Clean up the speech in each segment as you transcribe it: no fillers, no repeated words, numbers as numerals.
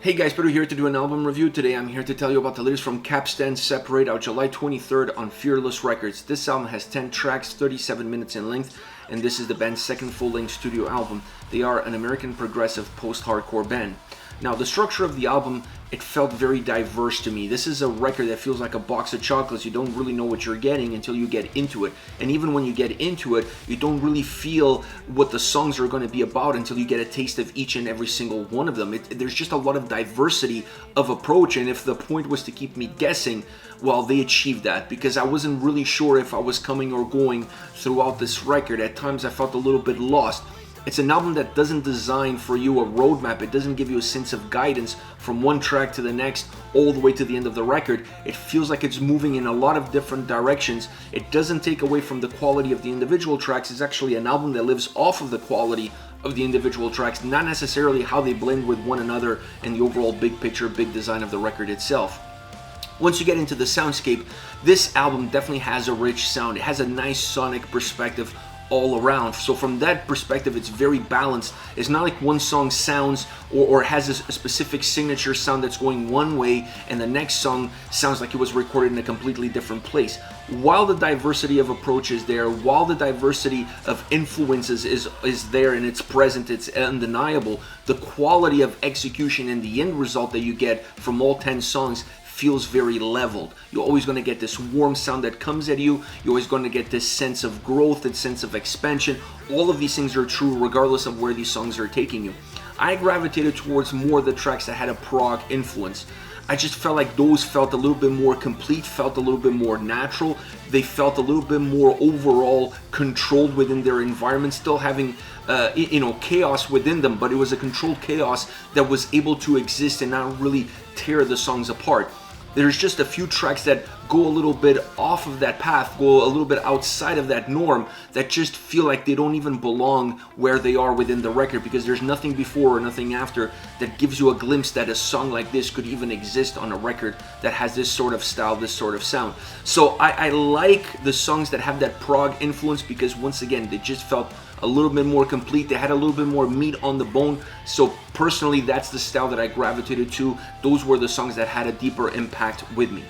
Hey guys, Peter here to do an album review. Today I'm here to tell you about the latest from Capstan, Separate, out July 23rd on Fearless Records. This album has 10 tracks, 37 minutes in length, and this is the band's second full-length studio album. They are an American progressive post-hardcore band. Now, the structure of the album, it felt very diverse to me. This is a record that feels like a box of chocolates. You don't really know what you're getting until you get into it. And even when you get into it, you don't really feel what the songs are going to be about until you get a taste of each and every single one of them. There's just a lot of diversity of approach, and if the point was to keep me guessing, well, they achieved that, because I wasn't really sure if I was coming or going throughout this record. At times I felt a little bit lost. It's an album that doesn't design for you a roadmap. It doesn't give you a sense of guidance from one track to the next, all the way to the end of the record. It feels like it's moving in a lot of different directions. It doesn't take away from the quality of the individual tracks. It's actually an album that lives off of the quality of the individual tracks, not necessarily how they blend with one another and the overall big picture, big design of the record itself. Once you get into the soundscape, this album definitely has a rich sound. It has a nice sonic perspective all around. So from that perspective, it's very balanced. It's not like one song sounds or has a specific signature sound that's going one way and the next song sounds like it was recorded in a completely different place. While the diversity of approach is there, while the diversity of influences is there and it's present, it's undeniable, the quality of execution and the end result that you get from all 10 songs feels very leveled. You're always going to get this warm sound that comes at you. You're always going to get this sense of growth and sense of expansion. All of these things are true regardless of where these songs are taking you. I gravitated towards more of the tracks that had a prog influence. I just felt like those felt a little bit more complete, felt a little bit more natural. They felt a little bit more overall controlled within their environment, still having chaos within them, but it was a controlled chaos that was able to exist and not really tear the songs apart. There's just a few tracks that go a little bit off of that path, go a little bit outside of that norm, that just feel like they don't even belong where they are within the record, because there's nothing before or nothing after that gives you a glimpse that a song like this could even exist on a record that has this sort of style, this sort of sound. So I like the songs that have that prog influence, because once again, they just felt a little bit more complete. They had a little bit more meat on the bone. So personally, that's the style that I gravitated to. Those were the songs that had a deeper impact with me.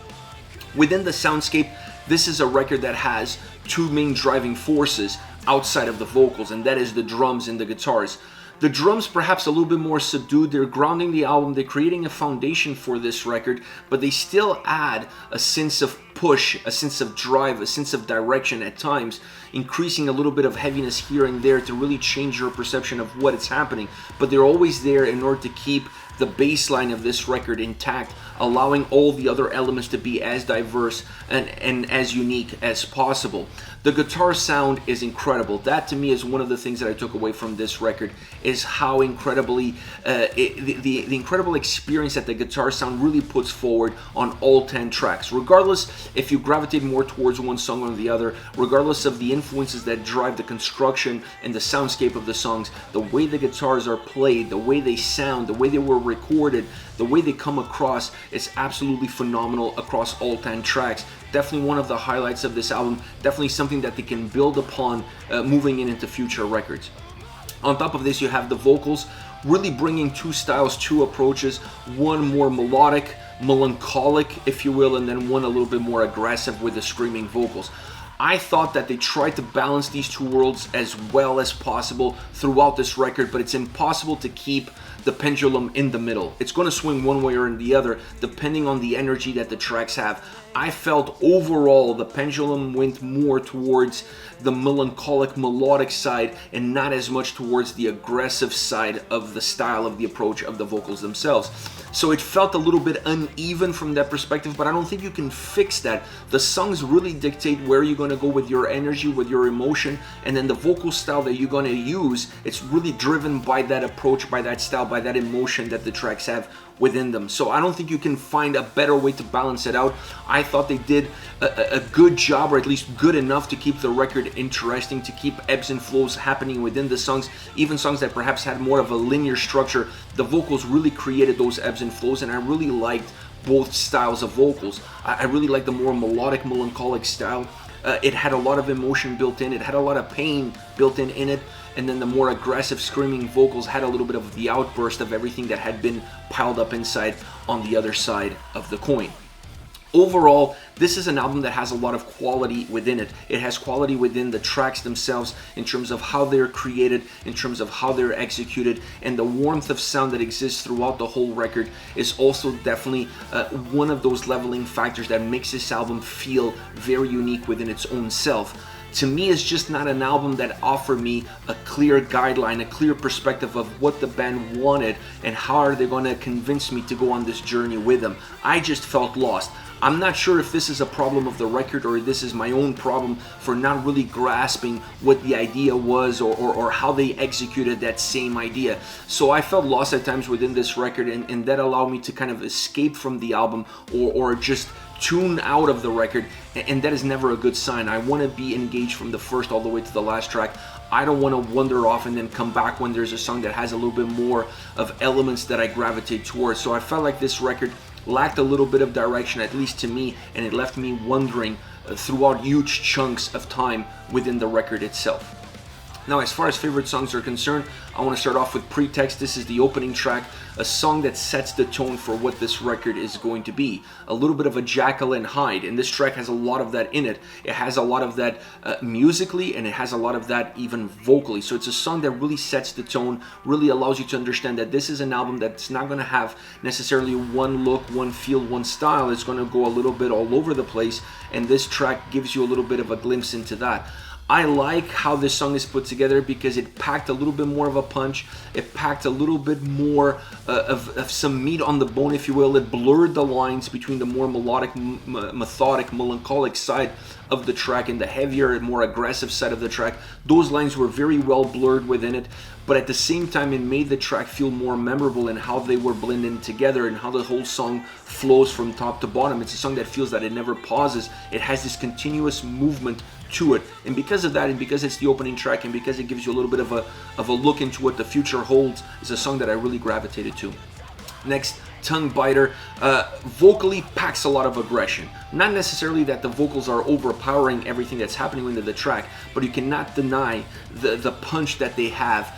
Within the soundscape, this is a record that has two main driving forces outside of the vocals, and that is the drums and the guitars. The drums perhaps a little bit more subdued. They're grounding the album. They're creating a foundation for this record, but they still add a sense of push, a sense of drive, a sense of direction at times, increasing a little bit of heaviness here and there to really change your perception of what is happening. But they're always there in order to keep the baseline of this record intact, allowing all the other elements to be as diverse and as unique as possible. The guitar sound is incredible. That to me is one of the things that I took away from this record, is how incredibly the incredible experience that the guitar sound really puts forward on all 10 tracks. Regardless if you gravitate more towards one song or the other, regardless of the influences that drive the construction and the soundscape of the songs, the way the guitars are played, the way they sound, the way they were recorded, the way they come across, is absolutely phenomenal across all 10 tracks. Definitely one of the highlights of this album, definitely something that they can build upon moving into future records. On top of this, you have the vocals, really bringing two styles, two approaches, one more melodic, melancholic, if you will, and then one a little bit more aggressive with the screaming vocals. I thought that they tried to balance these two worlds as well as possible throughout this record, but it's impossible to keep the pendulum in the middle. It's going to swing one way or the other depending on the energy that the tracks have. I felt overall the pendulum went more towards the melancholic, melodic side and not as much towards the aggressive side of the style of the approach of the vocals themselves. So it felt a little bit uneven from that perspective, but I don't think you can fix that. The songs really dictate where you're going to go with your energy, with your emotion, and then the vocal style that you're going to use, it's really driven by that approach, by that style, by that emotion that the tracks have within them. So I don't think you can find a better way to balance it out. I thought they did a good job, or at least good enough, to keep the record interesting, to keep ebbs and flows happening within the songs. Even songs that perhaps had more of a linear structure, the vocals really created those ebbs and flows, and I really liked both styles of vocals. I really like the more melodic, melancholic style. It had a lot of emotion built in, it had a lot of pain built in it, and then the more aggressive screaming vocals had a little bit of the outburst of everything that had been piled up inside on the other side of the coin. Overall, this is an album that has a lot of quality within it. It has quality within the tracks themselves in terms of how they're created, in terms of how they're executed, and the warmth of sound that exists throughout the whole record is also definitely one of those leveling factors that makes this album feel very unique within its own self. To me, it's just not an album that offered me a clear guideline, a clear perspective of what the band wanted and how are they going to convince me to go on this journey with them. I just felt lost. I'm not sure if this is a problem of the record or this is my own problem for not really grasping what the idea was or how they executed that same idea. So I felt lost at times within this record, and that allowed me to kind of escape from the album or just tune out of the record, and that is never a good sign. I want to be engaged from the first all the way to the last track. I don't want to wander off and then come back when there's a song that has a little bit more of elements that I gravitate towards. So I felt like this record lacked a little bit of direction, at least to me, and it left me wondering throughout huge chunks of time within the record itself. Now, as far as favorite songs are concerned, I want to start off with Pretext. This is the opening track, a song that sets the tone for what this record is going to be. A little bit of a Jekyll and Hyde, and this track has a lot of that in it. It has a lot of that musically, and it has a lot of that even vocally. So it's a song that really sets the tone, really allows you to understand that this is an album that's not going to have necessarily one look, one feel, one style. It's going to go a little bit all over the place, and this track gives you a little bit of a glimpse into that. I like how this song is put together because it packed a little bit more of a punch. It packed a little bit more of some meat on the bone, if you will. It blurred the lines between the more melodic, methodic, melancholic side of the track and the heavier, more aggressive side of the track. Those lines were very well blurred within it, but at the same time, it made the track feel more memorable in how they were blended together and how the whole song flows from top to bottom. It's a song that feels that it never pauses. It has this continuous movement to it, and because of that, and because it's the opening track, and because it gives you a little bit of a look into what the future holds, is a song that I really gravitated to. Next, Tongue Biter, vocally packs a lot of aggression. Not necessarily that the vocals are overpowering everything that's happening into the track, but you cannot deny the punch that they have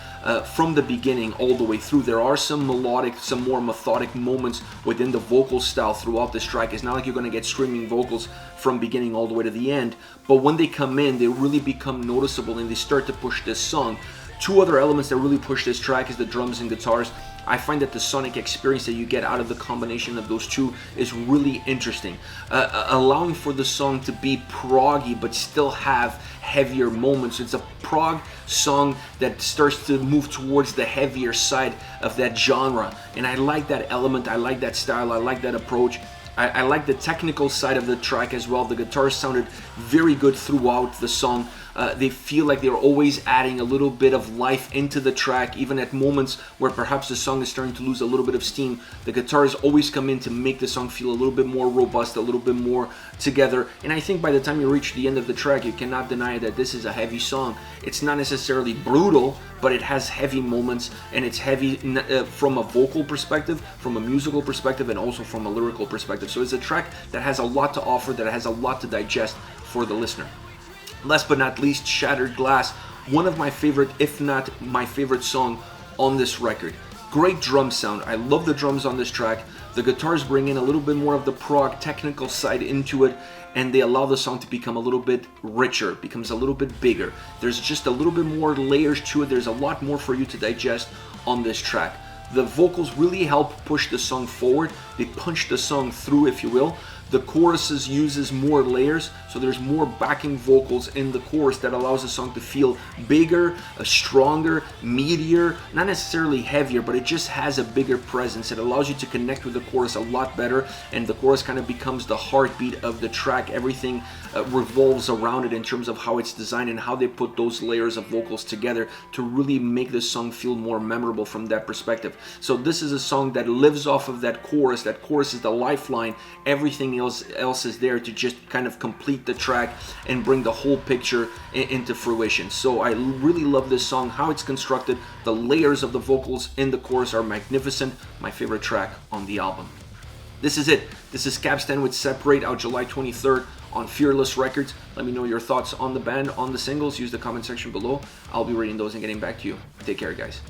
from the beginning all the way through. There are some melodic, some more methodic moments within the vocal style throughout this track. It's not like you're going to get screaming vocals from beginning all the way to the end, but when they come in, they really become noticeable and they start to push this song. Two other elements that really push this track is the drums and guitars. I find that the sonic experience that you get out of the combination of those two is really interesting, allowing for the song to be proggy but still have heavier moments. It's a prog song that starts to move towards the heavier side of that genre, and I like that element, I like that style, I like that approach. I like the technical side of the track as well. The guitars sounded very good throughout the song. They feel like they're always adding a little bit of life into the track, even at moments where perhaps the song is starting to lose a little bit of steam. The guitars always come in to make the song feel a little bit more robust, a little bit more together. And I think by the time you reach the end of the track, you cannot deny that this is a heavy song. It's not necessarily brutal, but it has heavy moments, and it's heavy from a vocal perspective, from a musical perspective, and also from a lyrical perspective. So it's a track that has a lot to offer, that has a lot to digest for the listener. Last but not least, Shattered Glass, one of my favorite, if not my favorite song on this record. Great drum sound. I love the drums on this track. The guitars bring in a little bit more of the prog technical side into it, and they allow the song to become a little bit richer, becomes a little bit bigger. There's just a little bit more layers to it. There's a lot more for you to digest on this track. The vocals really help push the song forward. They punch the song through, if you will. The choruses uses more layers, so there's more backing vocals in the chorus that allows the song to feel bigger, stronger, meatier, not necessarily heavier, but it just has a bigger presence. It allows you to connect with the chorus a lot better, and the chorus kind of becomes the heartbeat of the track. Everything revolves around it in terms of how it's designed and how they put those layers of vocals together to really make the song feel more memorable from that perspective. So this is a song that lives off of that chorus. That chorus is the lifeline. Everything else is there to just kind of complete the track and bring the whole picture into fruition. So I really love this song, how it's constructed. The layers of the vocals in the chorus are magnificent. My favorite track on the album. This is it. This is Capstan with Separate, out July 23rd on Fearless Records. Let me know your thoughts on the band, on the singles. Use the comment section below. I'll be reading those and getting back to you. Take care, guys.